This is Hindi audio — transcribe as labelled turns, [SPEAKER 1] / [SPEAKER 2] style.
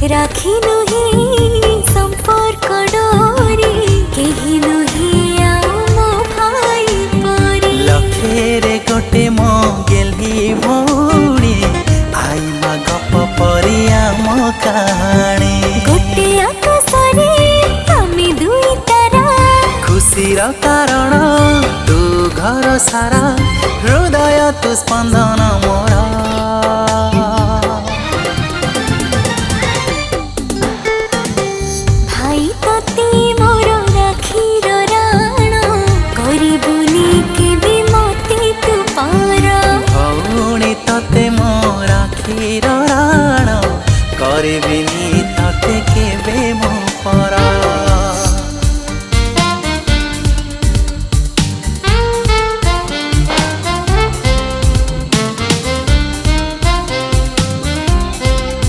[SPEAKER 1] राखी नुहे संपर्क डोरी केही नुहे आउ मो भाई परी
[SPEAKER 2] लखेरे गोटे मो गेली भौणी आइला गप परिया मो कहानी
[SPEAKER 1] गोटे आकाशरे आमी दुई तारा
[SPEAKER 2] खुशीर कारण तू घर सारा हृदय तू स्पंदन मोर
[SPEAKER 1] भाई तते मोर राखीर राण करिबुनी केबे मते तू पार
[SPEAKER 2] भौणी तते मो राखीर राण करबिनी